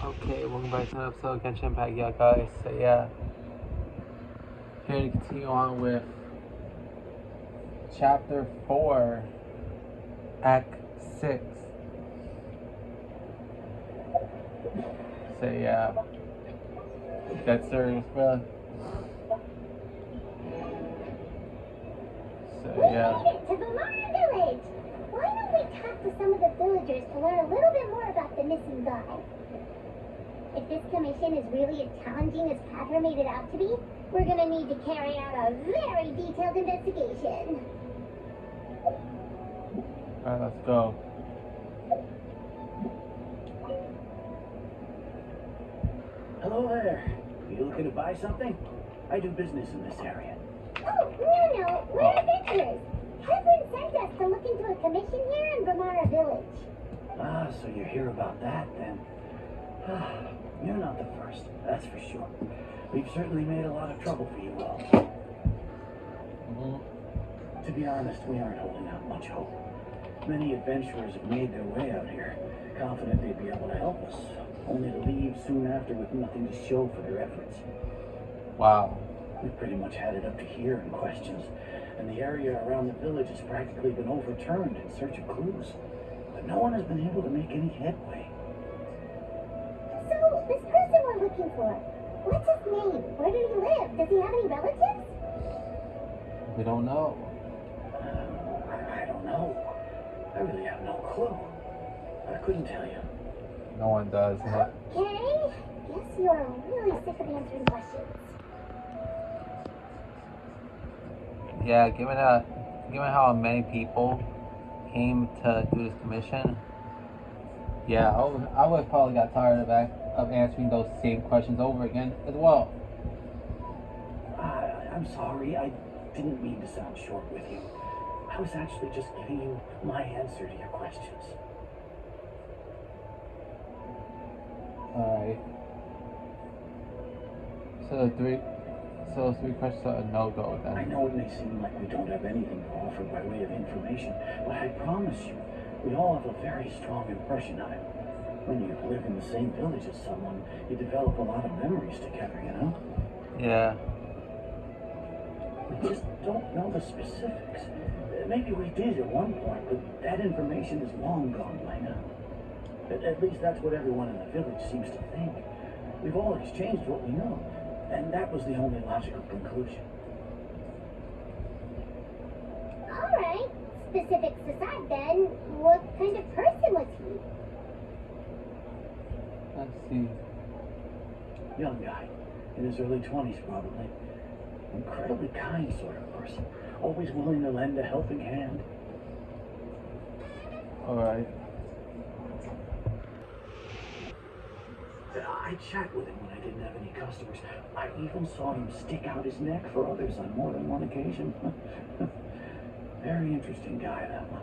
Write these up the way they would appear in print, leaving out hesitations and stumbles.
Okay, welcome back to another episode of Genshin Impact, yeah, guys. So yeah, here to continue on with Chapter 4, Act 6. So yeah, that's serious, bro. So yeah. We made it to the Mara village! Why don't we talk to some of the villagers to learn a little bit more about the missing guy? If this commission is really as challenging as Catherine made it out to be, we're gonna need to carry out a very detailed investigation. Alright, let's go. Hello there. You looking to buy something? I do business in this area. Oh, no, we're adventurers. Catherine sent us to look into a commission here in Bramara village. Ah, so you hear about that then? You're not the first, that's for sure. We've certainly made a lot of trouble for you all. To be honest, we aren't holding out much hope. Many adventurers have made their way out here, confident they'd be able to help us, only to leave soon after with nothing to show for their efforts. Wow. We've pretty much had it up to here in questions, and the area around the village has practically been overturned in search of clues. But no one has been able to make any headway. So, this person we're looking for, what's his name? Where did he live? Does he have any relatives? We don't know. I don't know. I really have no clue. I couldn't tell you. No one does. Huh? Okay, guess you're really sick of answering questions. Yeah, given how many people came to do this commission, yeah, I would probably got tired of answering those same questions over again as well. I'm sorry. I didn't mean to sound short with you. I was actually just giving you my answer to your questions. Alright. So those three questions are a no-go then. I know it may seem like we don't have anything to offer by way of information, but I promise you, we all have a very strong impression of it. When you live in the same village as someone, you develop a lot of memories together, you know? Yeah. We just don't know the specifics. Maybe we did at one point, but that information is long gone by now. At least that's what everyone in the village seems to think. We've all exchanged what we know, and that was the only logical conclusion. Alright, specifics aside then, what kind of person was he? Let's see. Young guy, in his early 20s probably. Incredibly kind sort of person, always willing to lend a helping hand. Alright. I chat with him when I didn't have any customers. I even saw him stick out his neck for others on more than one occasion. Very interesting guy, that one.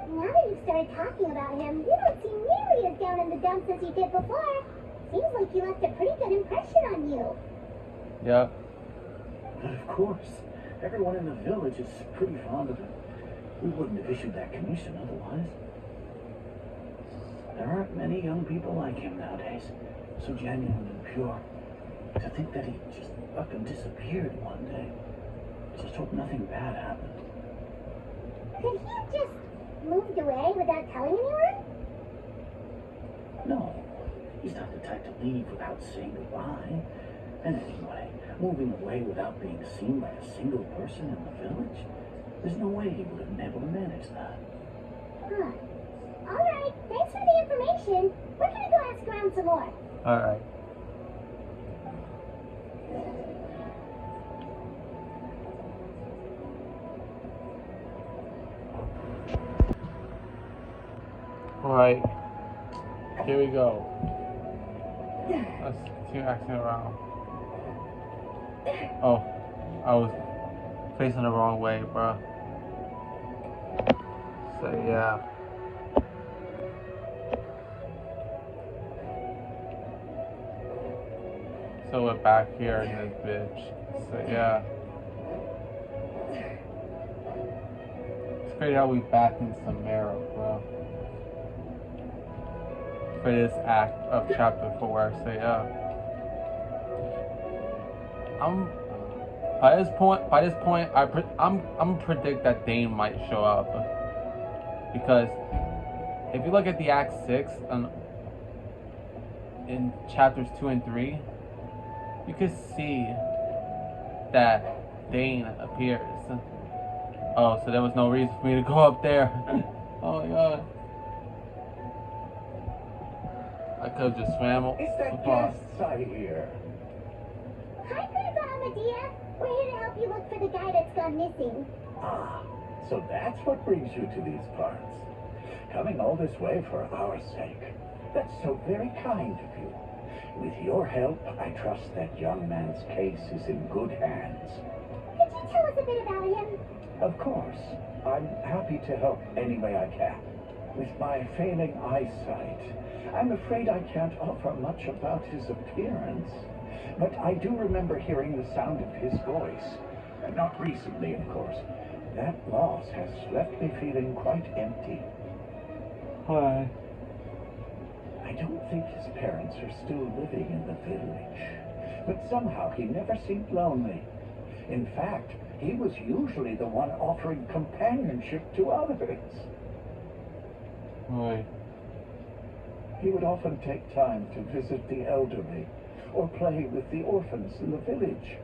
Now that you've started talking about him, you don't seem nearly as down in the dumps as you did before. Seems like he left a pretty good impression on you. Yep. But of course, everyone in the village is pretty fond of him. We wouldn't have issued that commission otherwise. There aren't many young people like him nowadays, so genuine and pure. To think that he just up and disappeared one day. Just hope nothing bad happened. Could he have just moved away without telling anyone? No, he's not the type to leave without saying goodbye. And anyway, moving away without being seen by a single person in the village, there's no way he would have been able to manage that. Huh. Alright, thanks for the information. We're gonna go ask around some more. Alright. Alright. Here we go. Let's continue asking around. Oh, I was facing the wrong way, bro. So yeah. So we're back here in this bitch. So yeah. It's crazy how we back in Samara, bro. for this act of chapter 4. So yeah, I'm by this point, I'm predict that Dane might show up, because if you look at the Act 6 in chapters 2 and 3, you can see that Dane appears. Oh, so there was no reason for me to go up there. Oh my god. I could have just swam It's that across. guests I hear. Hi, Grandpa Medea. We're here to help you look for the guy that's gone missing. Ah, so that's what brings you to these parts. Coming all this way for our sake. That's so very kind of you. With your help, I trust that young man's case is in good hands. Could you tell us a bit about him? Of course. I'm happy to help any way I can. With my failing eyesight, I'm afraid I can't offer much about his appearance. But I do remember hearing the sound of his voice. Not recently, of course. That loss has left me feeling quite empty. Hi. I don't think his parents are still living in the village. But somehow he never seemed lonely. In fact, he was usually the one offering companionship to others. Right. He would often take time to visit the elderly or play with the orphans in the village.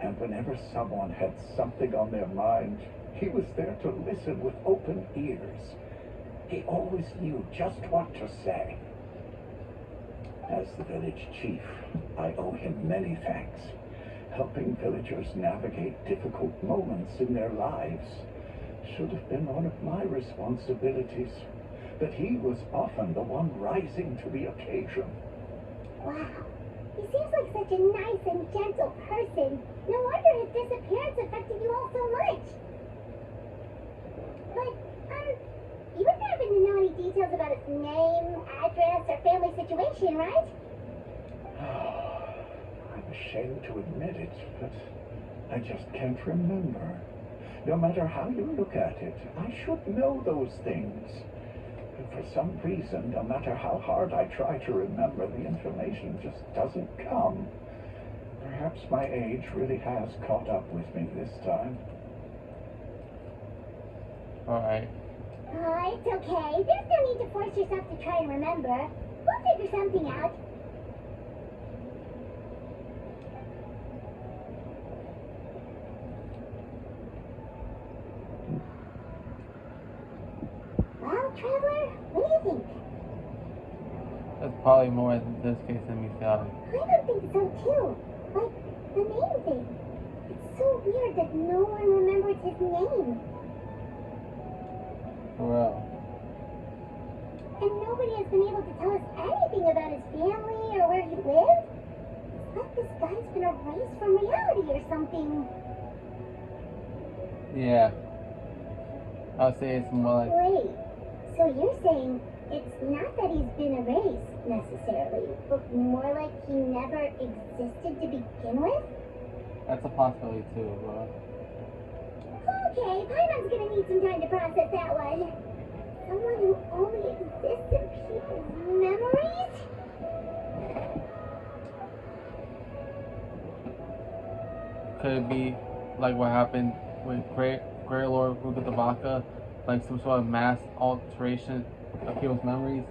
And whenever someone had something on their mind, he was there to listen with open ears. He always knew just what to say. As the village chief, I owe him many thanks. Helping villagers navigate difficult moments in their lives should have been one of my responsibilities. But he was often the one rising to the occasion. Wow. He seems like such a nice and gentle person. No wonder his disappearance affected you all so much. But, you wouldn't happen to know any details about his name, address, or family situation, right? I'm ashamed to admit it, but I just can't remember. No matter how you look at it, I should know those things. But for some reason, no matter how hard I try to remember, the information just doesn't come. Perhaps my age really has caught up with me this time. Alright. It's okay. There's no need to force yourself to try and remember. We'll figure something out. Well, Traveler, what do you think? That's probably more in this case than me thought. I don't think so, too. Like, the name thing. It's so weird that no one remembers his name. For real. And nobody has been able to tell us anything about his family or where he lived. It's like this guy's been erased from reality or something. Yeah. I would say it's more like... Wait, so you're saying it's not that he's been erased, necessarily, but more like he never existed to begin with? That's a possibility too, bro. Okay, Paimon's gonna need some time to process that one. Someone who only exists in people's memories? Could it be like what happened with Great Lord Rugadavaka? Like some sort of mass alteration of people's memories?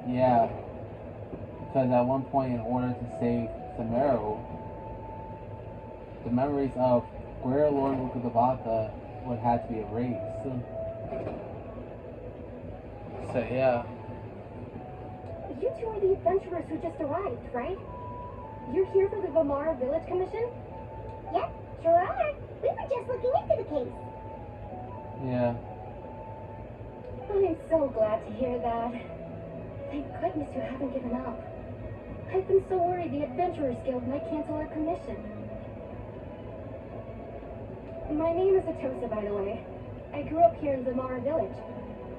Yeah. Because at one point, in order to save Samaro, the memories of Great Lord Rugadavaka would have to be erased. So yeah. You two are the adventurers who just arrived, right? You're here for the Vamara Village Commission? Yep, sure are. We were just looking into the case. Yeah. I'm so glad to hear that. Thank goodness you haven't given up. I've been so worried the Adventurers Guild might cancel our commission. My name is Atosa, by the way. I grew up here in Vamara Village.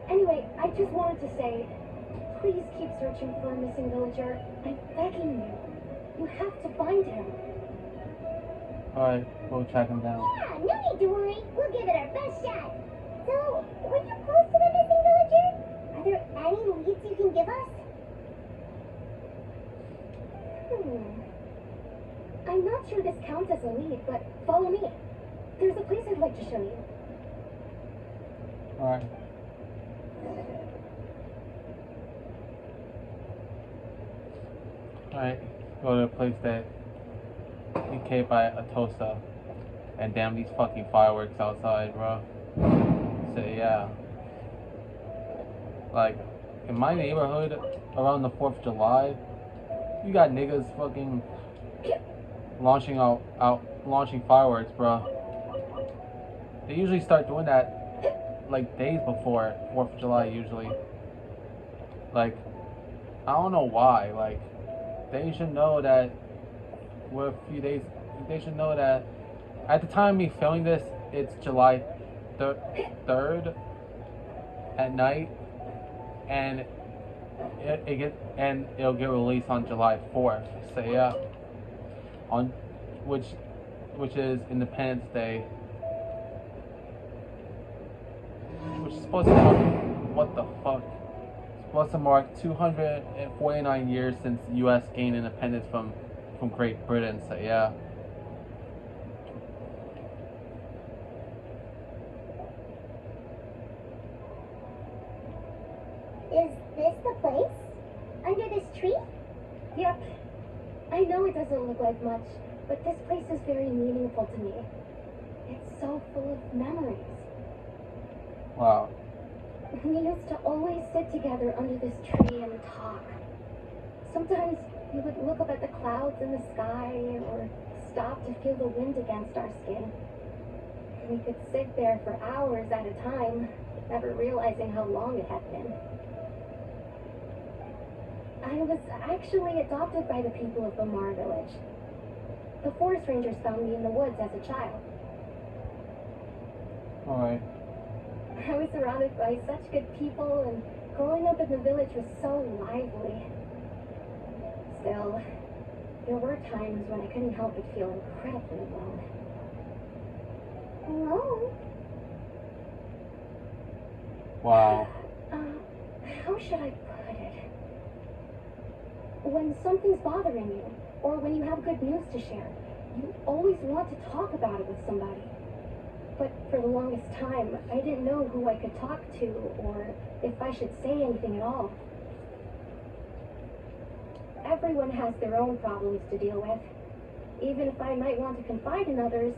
Anyway, I just wanted to say, please keep searching for a missing villager. I'm begging you. You have to find him. Alright, we'll track him down. Yeah, no need to worry. We'll give it our best shot. So, were you close to the missing villager? count as a lead, but follow me. There's a place I'd like to show you. Alright. Alright, go to a place that DK by Atosa. And damn these fucking fireworks outside, bro. So yeah. Like, in my neighborhood, around the 4th of July, you got niggas fucking launching launching fireworks, bro. They usually start doing that like days before 4th of July usually. Like, I don't know why. Like, they should know that we're a few days. They should know that at the time of me filming this, it's July 3rd at night, and it'll get released on July 4th. So yeah, on which is Independence Day, which is supposed to mark, what the fuck? It's supposed to mark 249 years since the U.S. gained independence from Great Britain. So yeah. Is this the place? Under this tree? Yep. I know it doesn't look like much, but this place is very meaningful to me. It's so full of memories. Wow. We used to always sit together under this tree and talk. Sometimes we would look up at the clouds in the sky or stop to feel the wind against our skin. We could sit there for hours at a time, never realizing how long it had been. I was actually adopted by the people of the Mar village. The forest rangers found me in the woods as a child. Alright. I was surrounded by such good people, and growing up in the village was so lively. Still, there were times when I couldn't help but feel incredibly alone. Alone? Wow. How should I put it? When something's bothering you, or when you have good news to share, you always want to talk about it with somebody. But for the longest time, I didn't know who I could talk to, or if I should say anything at all. Everyone has their own problems to deal with. Even if I might want to confide in others,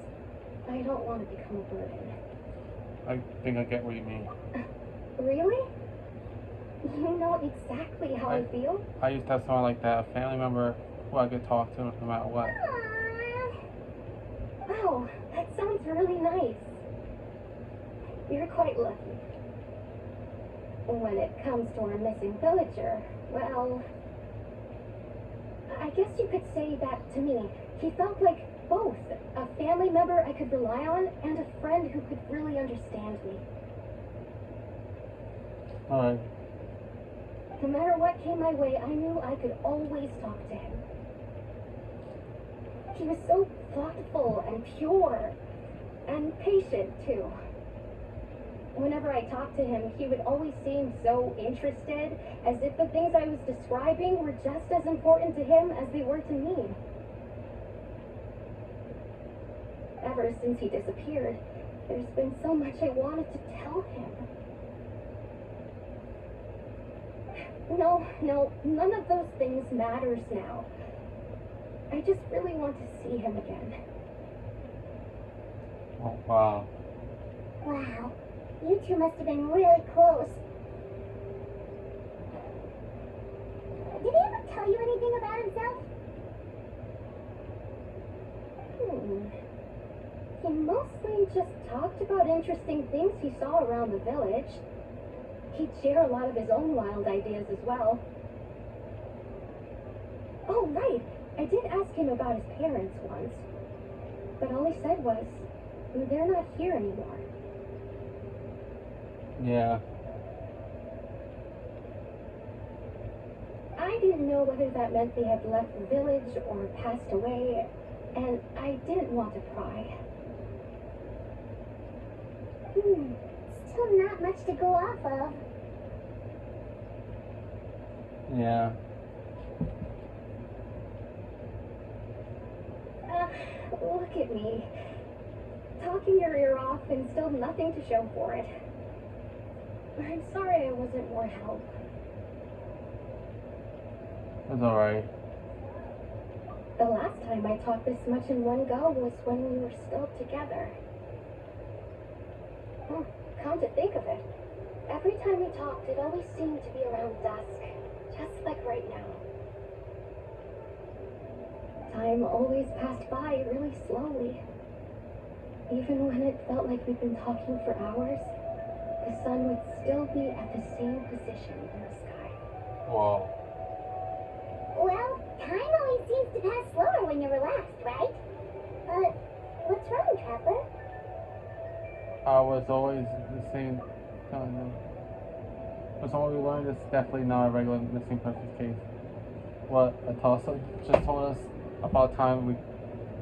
I don't want to become a burden. I think I get what you mean. Really? You know exactly how I feel? I used to have someone like that, a family member who I could talk to no matter what. Aww. Wow, that sounds really nice. You're quite lucky. When it comes to our missing villager, well, I guess you could say that to me. He felt like both a family member I could rely on and a friend who could really understand me. Alright. No matter what came my way, I knew I could always talk to him. He was so thoughtful and pure, and patient too. Whenever I talked to him, he would always seem so interested, as if the things I was describing were just as important to him as they were to me. Ever since he disappeared, there's been so much I wanted to tell him. No, none of those things matters now. I just really want to see him again. Oh, wow. Wow. You two must have been really close. Did he ever tell you anything about himself? He mostly just talked about interesting things he saw around the village. He'd share a lot of his own wild ideas as well. Oh, right. I did ask him about his parents once. But all he said was, they're not here anymore. Yeah. I didn't know whether that meant they had left the village or passed away, and I didn't want to pry. Still not much to go off of. Look at me. Talking your ear off and still nothing to show for it. I'm sorry I wasn't more help. That's alright. The last time I talked this much in one go was when we were still together. Come to think of it, every time we talked, it always seemed to be around dusk, just like right now. Time always passed by really slowly. Even when it felt like we'd been talking for hours, the sun would still be at the same position in the sky. Whoa. Well, time always seems to pass slower when you're relaxed, right? What's wrong, Traveler? I was always the same kind of. But from what we learned, it's definitely not a regular missing persons case. What Atosa just told us about time,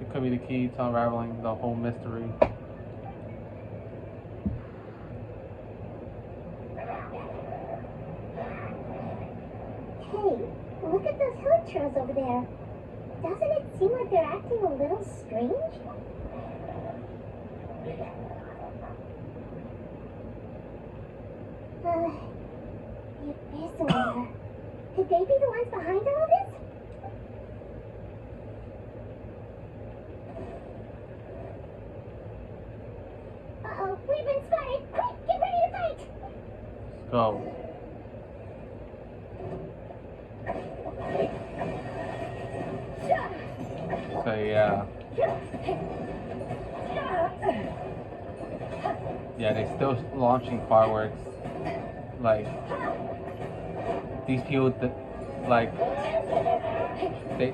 it could be the key to unraveling the whole mystery. Hey, look at those hood trails over there. Doesn't it seem like they're acting a little strange? The Abyss Order. Could they be the ones behind all this? Uh-oh, we've been spotted! Quick, get ready to fight! Let's go. So yeah. Yeah, they still launching fireworks. Like these people, like they,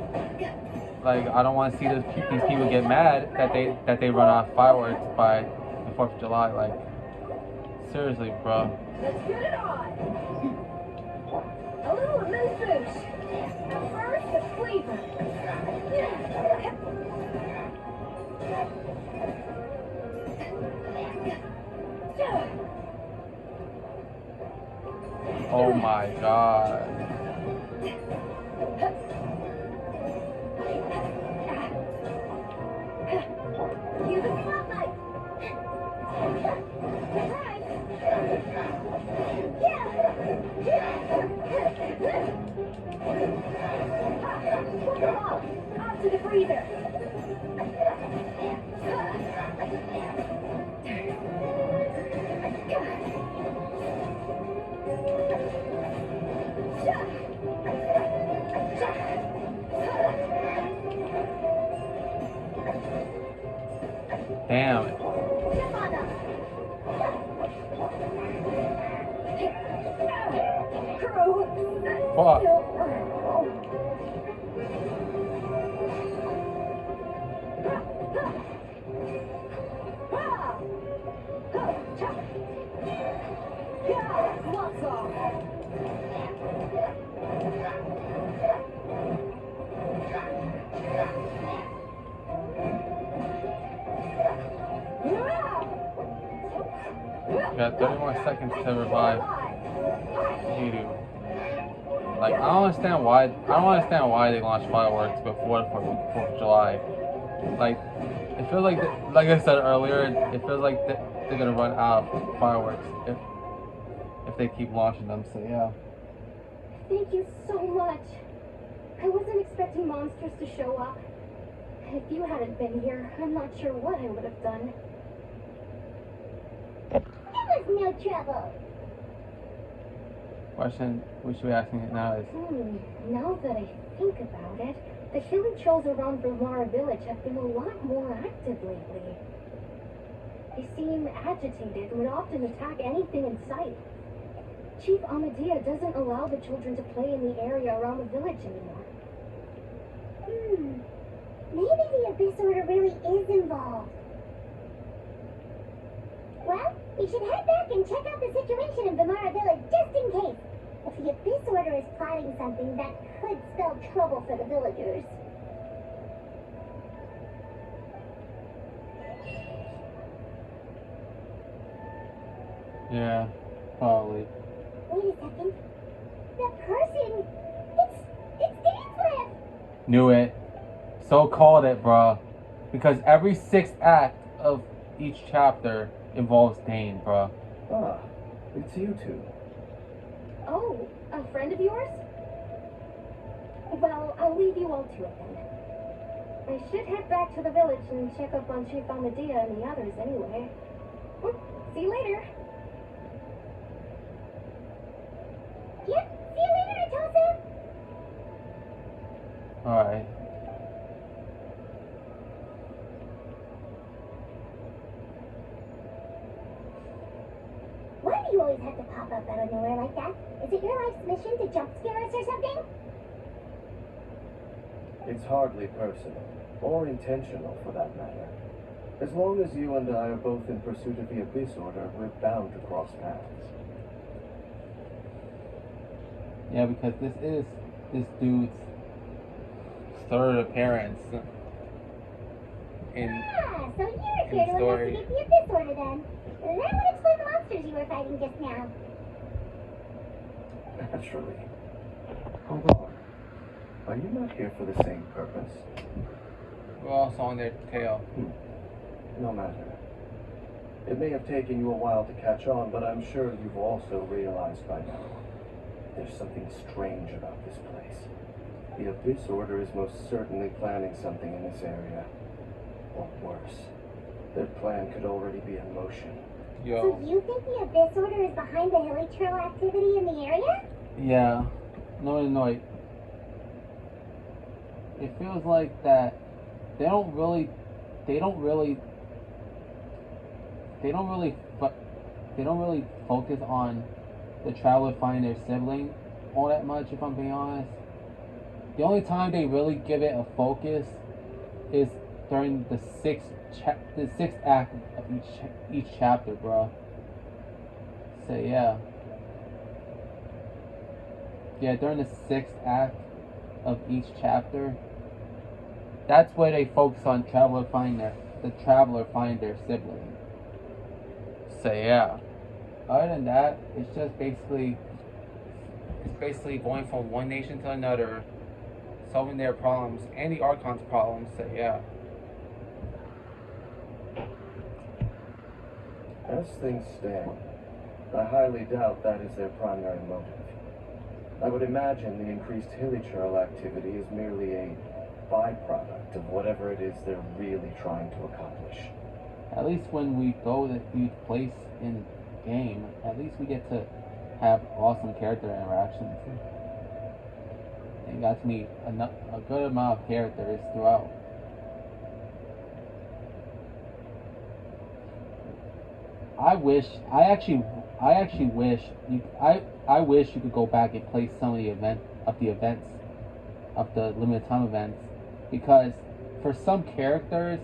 like I don't want to see these people get mad that they run out of fireworks by the 4th of July. Like seriously, bro. Let's get it on! A little amuse-bouche. At first, the flavor. Oh my god. Use the spotlight. Come on, out to the freezer. Damn it. Fuck. Got 30 more seconds to revive Hiru. Like I don't understand why they launch fireworks before the 4th of July. Like it feels like like I said earlier, it feels like they're gonna run out of fireworks if they keep launching them. So yeah. Thank you so much. I wasn't expecting monsters to show up. If you hadn't been here, I'm not sure what I would have done. It was no trouble. Question we should be asking it now is, Now that I think about it, the village trolls around Vilmara village have been a lot more active lately. They seem agitated and would often attack anything in sight. Chief Amadea doesn't allow the children to play in the area around the village anymore. Maybe the Abyss Order really is involved. Well, we should head back and check out the situation in Vilmara village just in case. If the Abyss Order is plotting something that could spell trouble for the villagers. yeah, probably. Wait a second. That person, it's Danslip! Knew it. So called it, bro. Because every sixth act of each chapter involves Dane, bro. Ah, it's you two. Oh, a friend of yours? Well, I'll leave you all to it then. I should head back to the village and check up on Chief Amadea and the others anyway. See you later. Yep, see you later, Atosa. Alright. Why do you always have to pop up out of nowhere like that? Is it your life's mission to jump scare us or something? It's hardly personal, or intentional for that matter. As long as you and I are both in pursuit of the Abyss Order, we're bound to cross paths. Yeah, because this is this dude's third appearance in So you're here to story. investigate the Abyss Order then. That would explain the monsters you were fighting just now. Naturally. Hold on. Are you not here for the same purpose? We're also on their tail. No matter. It may have taken you a while to catch on, but I'm sure you've also realized by now. There's something strange about this place. The Abyss Order is most certainly planning something in this area. Or worse, their plan could already be in motion. Yo. So you think the Abyss Order is behind the hilly trail activity in the area? Yeah. No. It feels like that they don't really focus on the traveler finding their sibling all that much, if I'm being honest. The only time they really give it a focus is during the sixth act of each chapter, bro. So yeah, during the sixth act of each chapter, that's where they focus on the traveler find their sibling. So yeah. Other than that, it's just basically going from one nation to another, solving their problems and the Archon's problems. So yeah. As things stand, I highly doubt that is their primary motive. I would imagine the increased hilichurl activity is merely a byproduct of whatever it is they're really trying to accomplish. At least when we go to each place in the game, at least we get to have awesome character interactions. And got to meet a good amount of characters throughout. I wish you could go back and play some of the events of the limited time events, because for some characters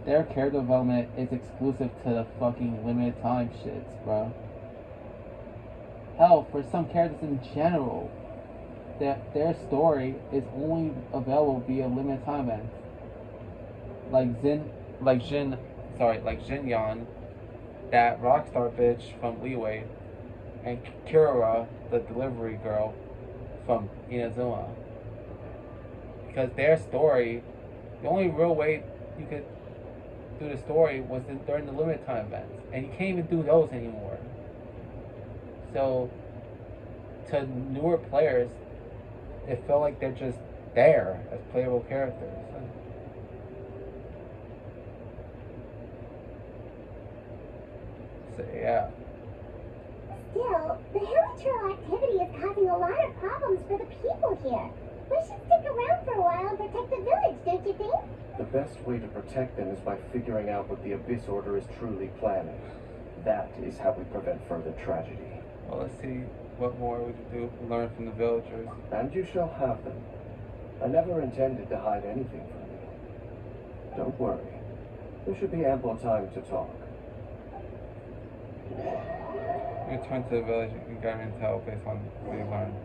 their character development is exclusive to the fucking limited time shits, bro. Hell, for some characters in general, their story is only available via limited time events. Like Jin Yan, that rockstar bitch from Leeway, and Kira, the delivery girl from Inazuma. Because their story, the only real way you could do the story was during the limited time events, and you can't even do those anymore. So, to newer players, it felt like they're just there as playable characters. So yeah. Still, the hilichurl activity is causing a lot of problems for the people here. We should stick around for a while and protect the village, don't you think? The best way to protect them is by figuring out what the Abyss Order is truly planning. That is how we prevent further tragedy. Well, let's see what more we can do to learn from the villagers. And you shall have them. I never intended to hide anything from you. Don't worry. There should be ample time to talk. Return to the village and get intel based on what you learned.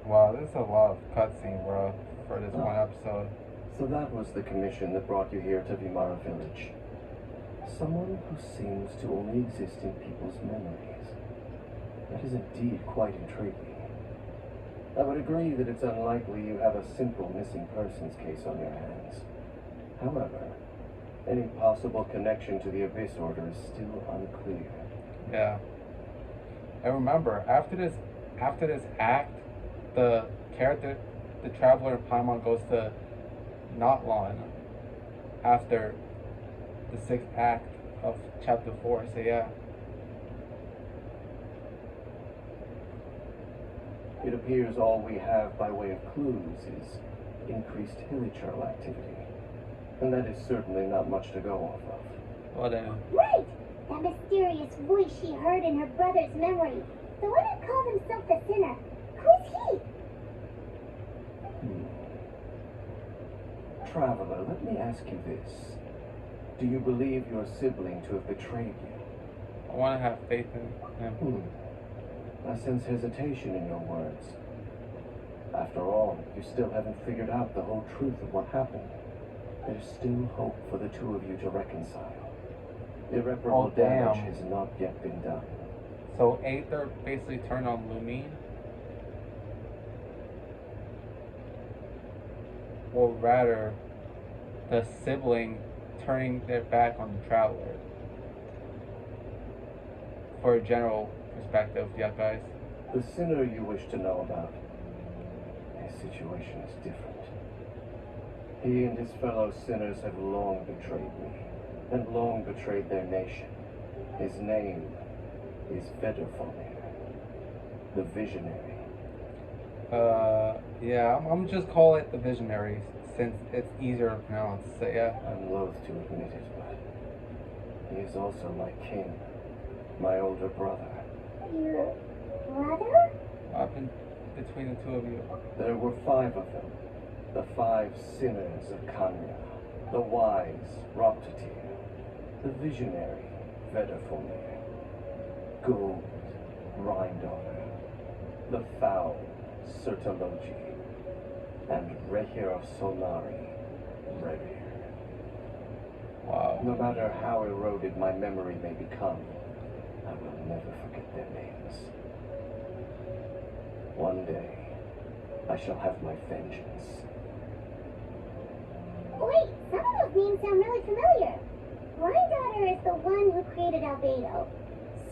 Wow, this is a lot of cutscene, bro, for this one episode. So that was the commission that brought you here to Vimara Village. Someone who seems to only exist in people's memories. That is indeed quite intriguing. I would agree that it's unlikely you have a simple missing persons case on your hands. However, any possible connection to the Abyss Order is still unclear. Yeah. And remember, after this act, the traveler in Paimon goes to Notlon after the 6th act of chapter 4. So yeah. It appears all we have by way of clues is increased hilichurl activity. And that is certainly not much to go off of. Well then. Right! That mysterious voice she heard in her brother's memory. The one who called himself the Sinner. Who's he? Traveler, let me ask you this. Do you believe your sibling to have betrayed you? I want to have faith in him. I sense hesitation in your words. After all, you still haven't figured out the whole truth of what happened. There's still hope for the two of you to reconcile. Irreparable damage has not yet been done. So Aether basically turned on Lumine? Or rather, the sibling turning their back on the Traveler. For a general perspective, yeah guys. The Sinner you wish to know about, his situation is different. He and his fellow sinners have long betrayed me, and long betrayed their nation. His name is Vedderfamir, the Visionary. Yeah, I'm just call it the Visionary, since it's easier to pronounce, so yeah. I'm loath to admit it, but he is also my kin, my older brother. Your brother? I've been between the two of you. There were 5 of them. The 5 sinners of Kanya, the wise Roptatir, the visionary Vedderfamir, Gold Rhindaughter, the foul Sertologi, and Rehir of Solari, Revir. Wow. No matter how eroded my memory may become, I will never forget their names. One day, I shall have my vengeance. Wait, some of those names sound really familiar. Rhindaughter is the one who created Albedo.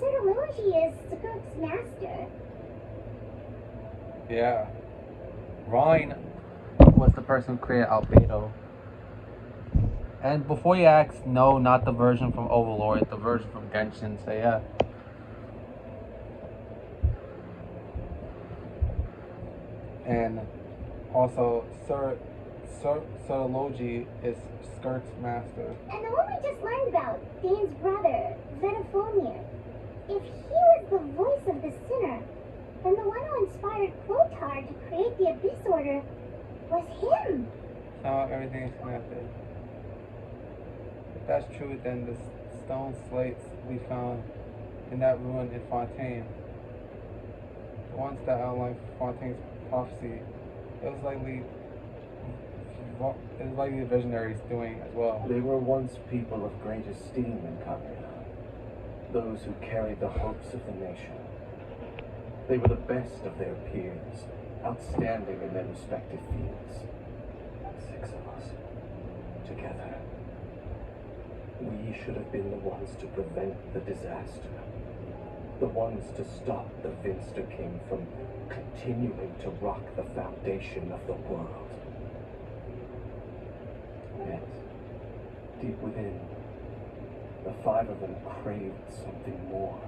Sertologi is Skirk's master. Yeah. Rhine was the person who created Albedo. And before you ask, no, not the version from Overlord, the version from Genshin, so yeah. And also, Sertologi is Skirk's master. And the one we just learned about, Dane's brother, Vedderfamir. If he was the voice of the Sinner, then the one who inspired Clotar to create the Abyss Order was him. So everything is connected. If that's true, then the stone slates we found in that ruin in Fontaine, the ones that outlined Fontaine's prophecy, it was likely the visionaries doing as well. They were once people of great esteem in Kanya, those who carried the hopes of the nation. They were the best of their peers, outstanding in their respective fields. 6 of us, together. We should have been the ones to prevent the disaster. The ones to stop the Finster King from continuing to rock the foundation of the world. Yet, deep within, the 5 of them craved something more.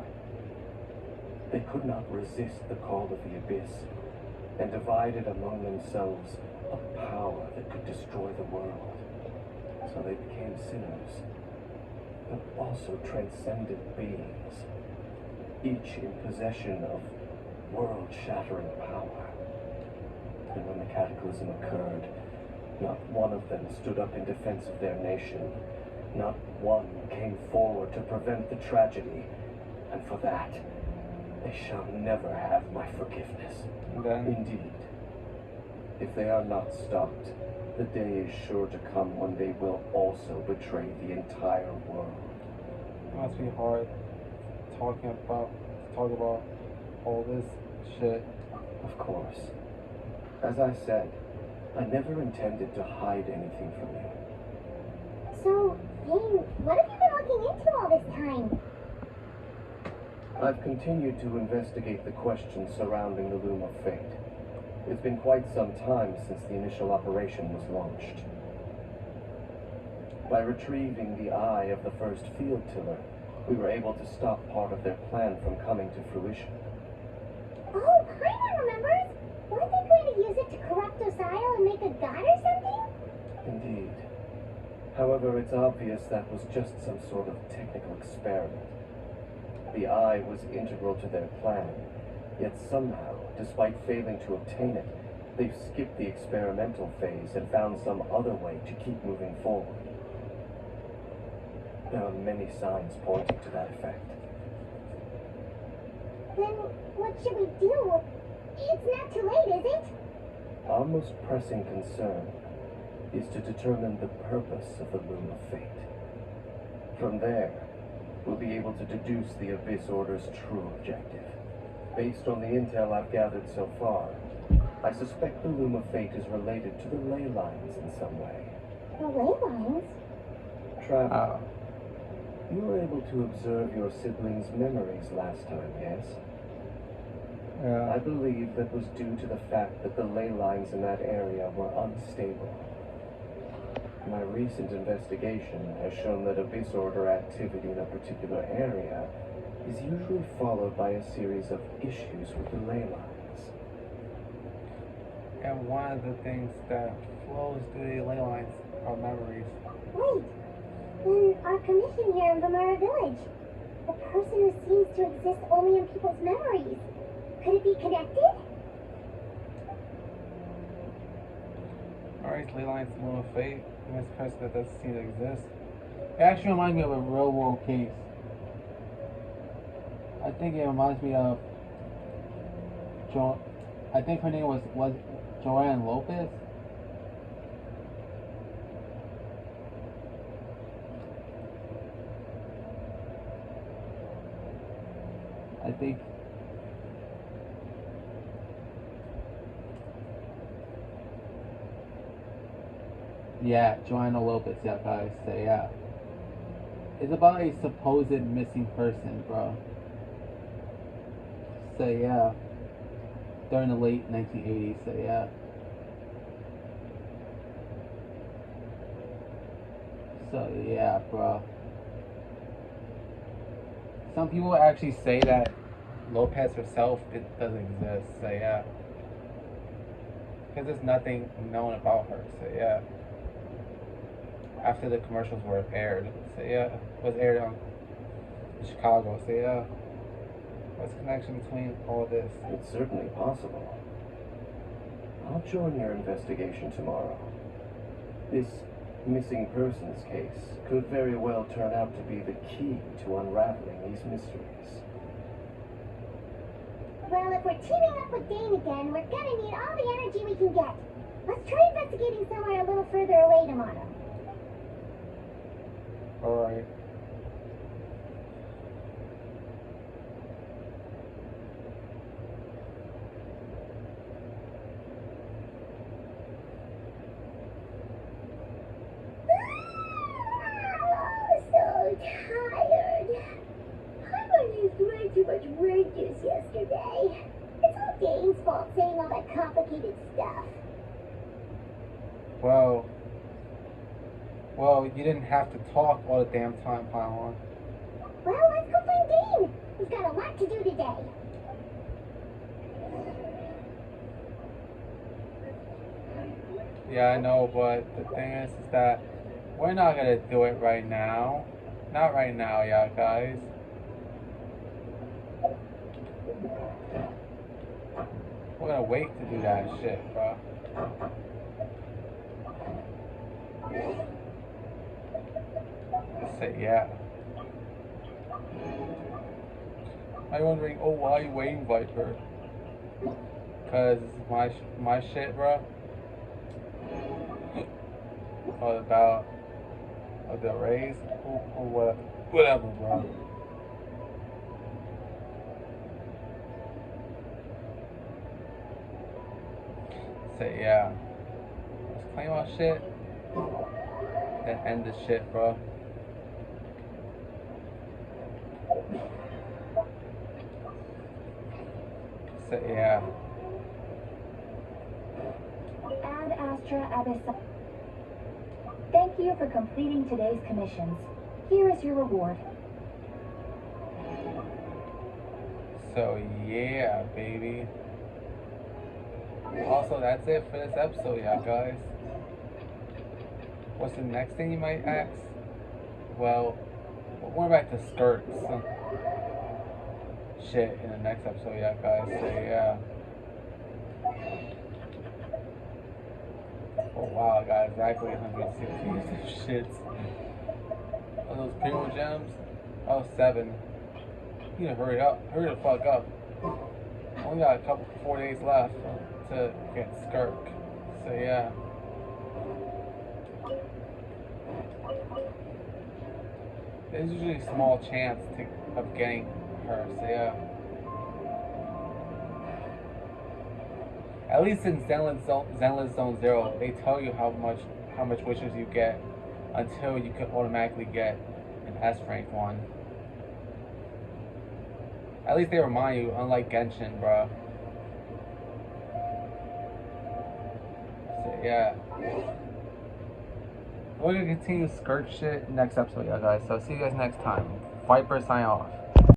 They could not resist the call of the Abyss, and divided among themselves a power that could destroy the world. So they became sinners, but also transcendent beings, each in possession of world-shattering power. And when the cataclysm occurred, not one of them stood up in defense of their nation. Not one came forward to prevent the tragedy. And for that, they shall never have my forgiveness. Indeed, if they are not stopped, the day is sure to come when they will also betray the entire world. It must be hard talk about all this shit. Of course. As I said, I never intended to hide anything from you. So, Dane, what have you been looking into all this time? I've continued to investigate the questions surrounding the Loom of Fate. It's been quite some time since the initial operation was launched. By retrieving the eye of the first field tiller, we were able to stop part of their plan from coming to fruition. Oh, Paimon remembers! Weren't they going to use it to corrupt Osial and make a god or something? Indeed. However, it's obvious that was just some sort of technical experiment. The eye was integral to their plan, yet somehow, despite failing to obtain it, they've skipped the experimental phase and found some other way to keep moving forward. There are many signs pointing to that effect. Then what should we do? It's not too late, is it? Our most pressing concern is to determine the purpose of the Loom of Fate. From there, we'll be able to deduce the Abyss Order's true objective. Based on the intel I've gathered so far, I suspect the Loom of Fate is related to the ley lines in some way. The ley lines? Traveler, you were able to observe your siblings' memories last time, yes? I believe that was due to the fact that the ley lines in that area were unstable. My recent investigation has shown that Abyss Order activity in a particular area is usually followed by a series of issues with the ley lines. And one of the things that flows through the ley lines are memories. Wait, in our commission here in Vamara Village, the person who seems to exist only in people's memories. Could it be connected? Alright, ley lines, Loom of Fate. This person that doesn't seem to exist. It actually reminds me of a real world case. I think it reminds me of I think her name was Joanne Lopez. I think yeah, Joanna Lopez, yeah, guys, say yeah. It's about a supposed missing person, bro. So yeah. During the late 1980s, so yeah. So yeah, bro. Some people actually say that Lopez herself doesn't exist, so yeah. Because there's nothing known about her, so yeah. After the commercials were aired, so yeah, was aired on Chicago, so yeah. What's the connection between all this? It's certainly possible. I'll join your investigation tomorrow. This missing persons case could very well turn out to be the key to unraveling these mysteries. Well, if we're teaming up with Dane again, we're gonna need all the energy we can get. Let's try investigating somewhere a little further away tomorrow. Alright. So tired. I used way too much word juice yesterday. It's all Dane's fault saying all that complicated stuff. Well, you didn't have to talk all the damn time, Paimon. Well, let's go find Dane. We've got a lot to do today. Yeah, I know, but the thing is that we're not gonna do it right now. Not right now, yeah, guys. We're gonna wait to do that shit, bro. Say yeah. I'm wondering, oh, why are you waiting, Viper? Cause my shit, bro. All about the raise or what? Whatever, bro. So yeah. Let's claim our shit. Then end this shit, bro. So yeah. Ad Astra Abyss. Thank you for completing today's commissions. Here is your reward. So yeah, baby. Also, that's it for this episode, yeah, guys. What's the next thing you might ask? Well, we're back to skirts. Shit in the next episode, yeah, guys. So yeah. Oh wow, I got exactly 160 shits. Oh, those primo gems? Oh, 7. You need to hurry up. Hurry the fuck up. Only got a couple, 4 days left to get Skirk. So yeah. There's usually a small chance of getting her. So yeah. At least in Zenless Zone 0, they tell you how much wishes you get until you can automatically get an S rank one. At least they remind you, unlike Genshin, bro. So yeah. We're gonna continue skirt shit next episode, yeah, guys. So see you guys next time. Viper sign off.